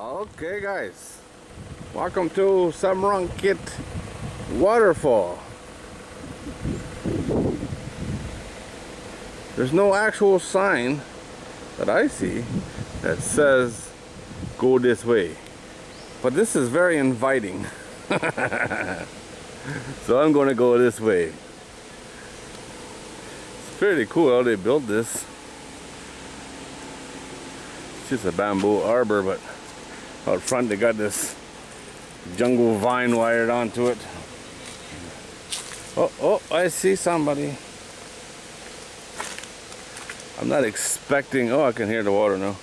Okay guys, welcome to Samrongkiat Waterfall. There's no actual sign that I see that says go this way, but this is very inviting. So I'm going to go this way. It's pretty cool how they built this. It's just a bamboo arbor, but out front they got this jungle vine wired onto it. Oh, I see somebody. I'm not expecting, oh, I can hear the water now.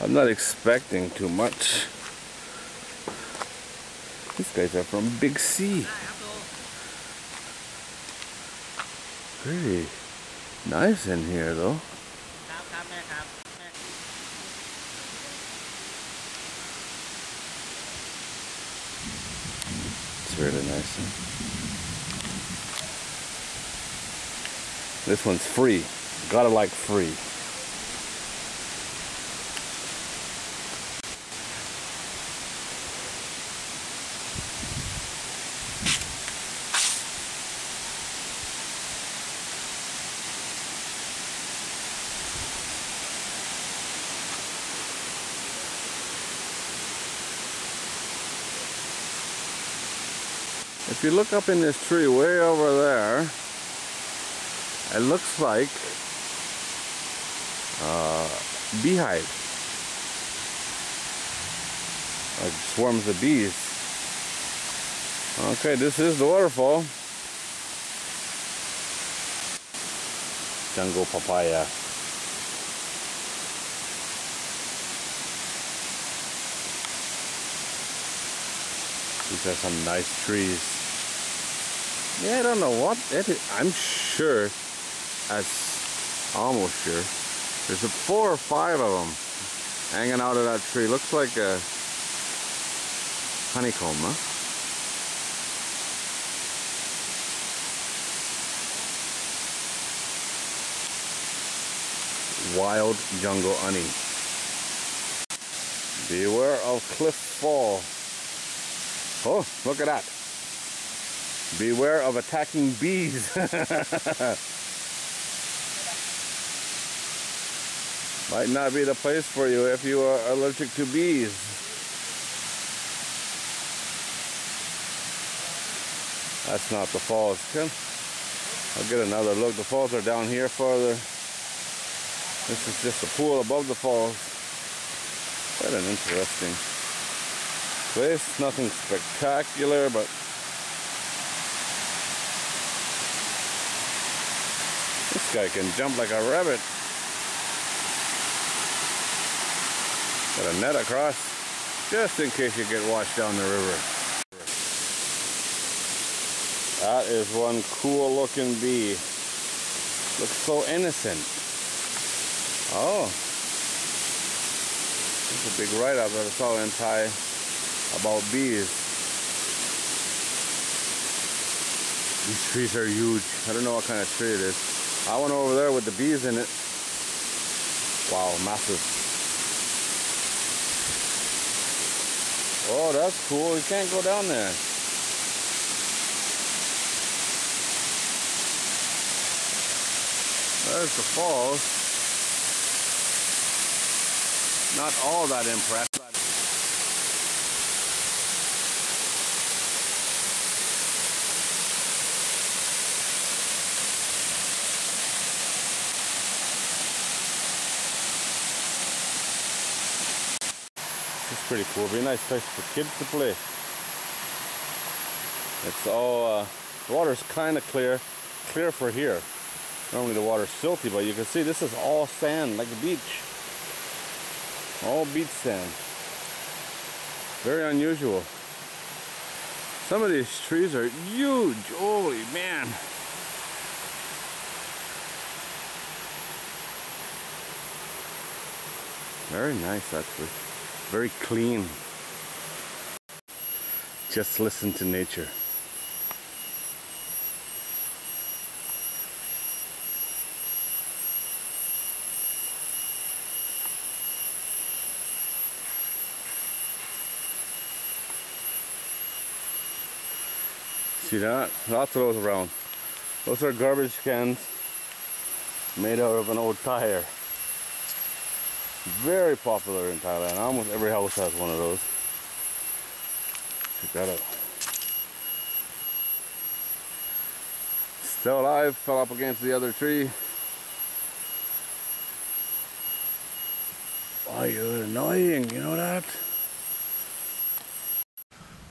I'm not expecting too much. These guys are from Big C. Pretty nice in here though. It's really nice. This one's free. Gotta like free. If you look up in this tree way over there, it looks like beehive, like swarms of bees. Okay, this is the waterfall. Jungle papaya. These are some nice trees. Yeah, I don't know what it is. I'm sure, almost sure, there's 4 or 5 of them hanging out of that tree. Looks like a honeycomb, huh? Wild jungle honey. Beware of cliff fall. Oh, look at that. Beware of attacking bees. Might not be the place for you if you are allergic to bees. That's not the falls. I'll get another look. The falls are down here farther. This is just a pool above the falls. Quite an interesting place. Nothing spectacular, but this guy can jump like a rabbit. Got a net across, just in case you get washed down the river. That is one cool looking bee. Looks so innocent. Oh, there's a big write-up that I saw in Thai about bees. These trees are huge. I don't know what kind of tree it is. I went over there with the bees in it. Wow, massive. Oh, that's cool. You can't go down there. There's the falls. Not all that impressed. It's pretty cool. It'd be a nice place for kids to play. It's all, the water's kind of clear for here. Normally the water's silty, but you can see this is all sand, like a beach. All beach sand. Very unusual. Some of these trees are huge. Holy man. Very nice, actually. Very clean. Just listen to nature. See that? Lots of those around. Those are garbage cans made out of an old tire. Very popular in Thailand. Almost every house has one of those. Check that out. Still alive, fell up against the other tree. Oh, you're annoying, you know that?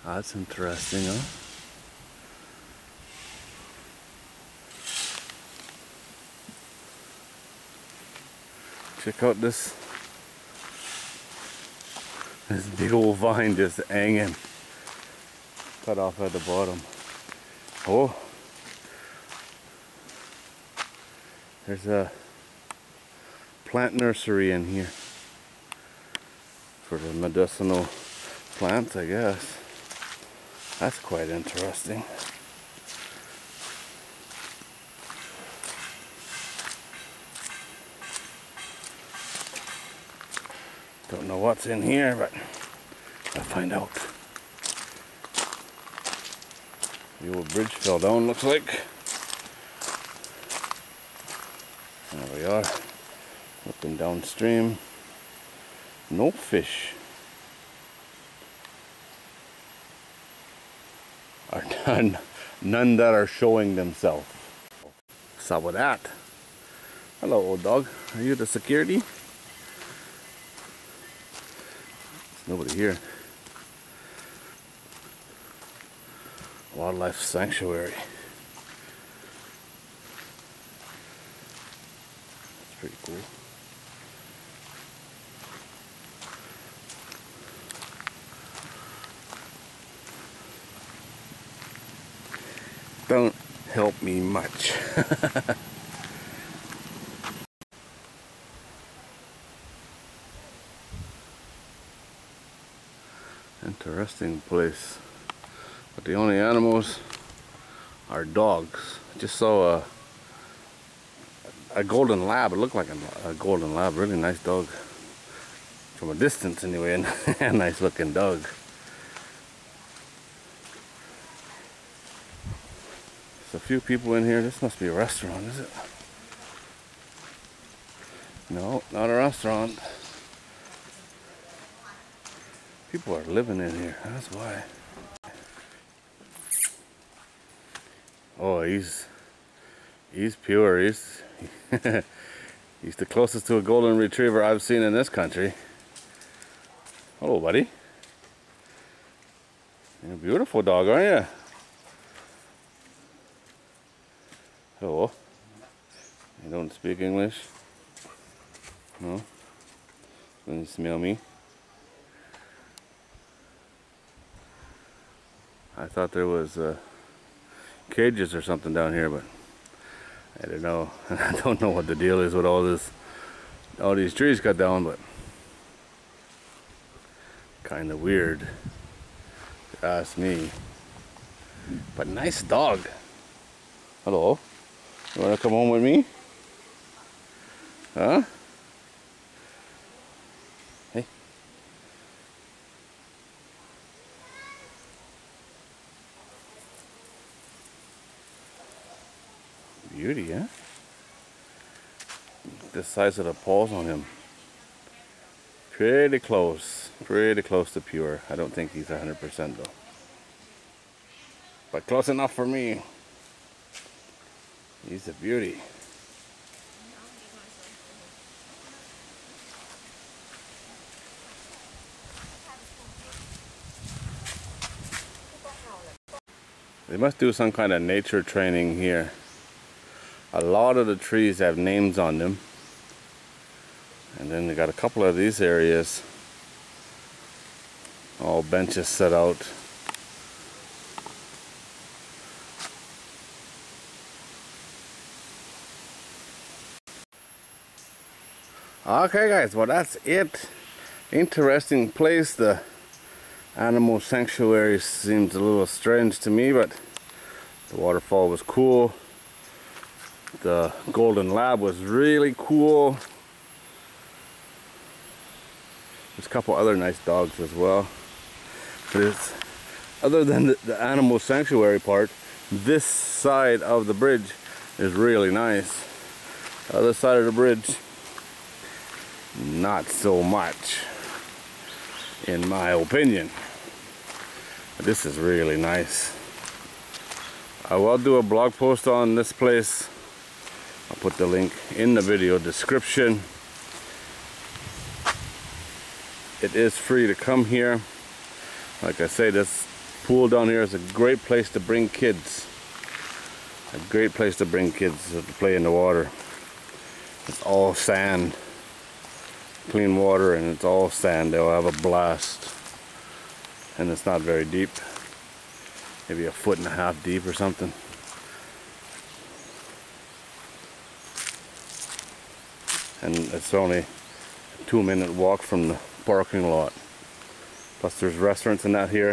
That's interesting, huh? Check out this big old vine just hanging, cut off at the bottom. Oh, there's a plant nursery in here for the medicinal plants, I guess. That's quite interesting. Don't know what's in here, but I'll find out. The old bridge fell down, looks like. There we are. Looking downstream. No fish. Or none that are showing themselves. What's up with that? Hello, old dog. Are you the security? Nobody here. Wildlife sanctuary. That's pretty cool. Don't help me much. Interesting place, but the only animals are dogs. I just saw a golden lab. It looked like a golden lab. Really nice dog from a distance anyway, and a nice looking dog. There's a few people in here. This must be a restaurant, is it? No, not a restaurant. People are living in here, that's why. Oh, he's pure. He's he's the closest to a golden retriever I've seen in this country. Hello, buddy. You're a beautiful dog, aren't you? Hello. You don't speak English? No? Can you smell me? I thought there was cages or something down here, but I don't know. I don't know what the deal is with all these trees cut down, but kind of weird if you ask me. But nice dog. Hello. You want to come home with me? Huh? Hey. Beauty, huh? The size of the paws on him. Pretty close to pure. I don't think he's 100% though. But close enough for me. He's a beauty. They must do some kind of nature training here. A lot of the trees have names on them. And then they got a couple of these areas. All benches set out. Okay guys, well that's it. Interesting place. The animal sanctuary seems a little strange to me, but the waterfall was cool. The golden lab was really cool. There's a couple other nice dogs as well. But it's, other than the animal sanctuary part, This side of the bridge is really nice. Other side of the bridge, not so much, in my opinion. This is really nice. I will do a blog post on this place. I'll put the link in the video description. It is free to come here. Like I say, this pool down here is a great place to bring kids. A great place to bring kids to play in the water. It's all sand. Clean water, and it's all sand. They'll have a blast. And it's not very deep. Maybe 1.5 feet deep or something. And it's only a 2-minute walk from the parking lot. Plus there's restaurants in that here.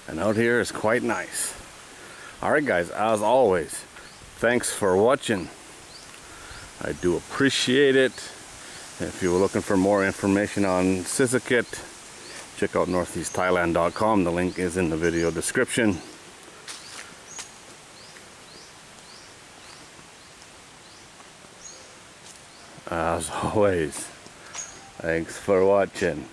And out here is quite nice. Alright guys, as always, thanks for watching. I do appreciate it. If you were looking for more information on Sisaket, check out northeastthailand.com. The link is in the video description. As always, thanks for watching.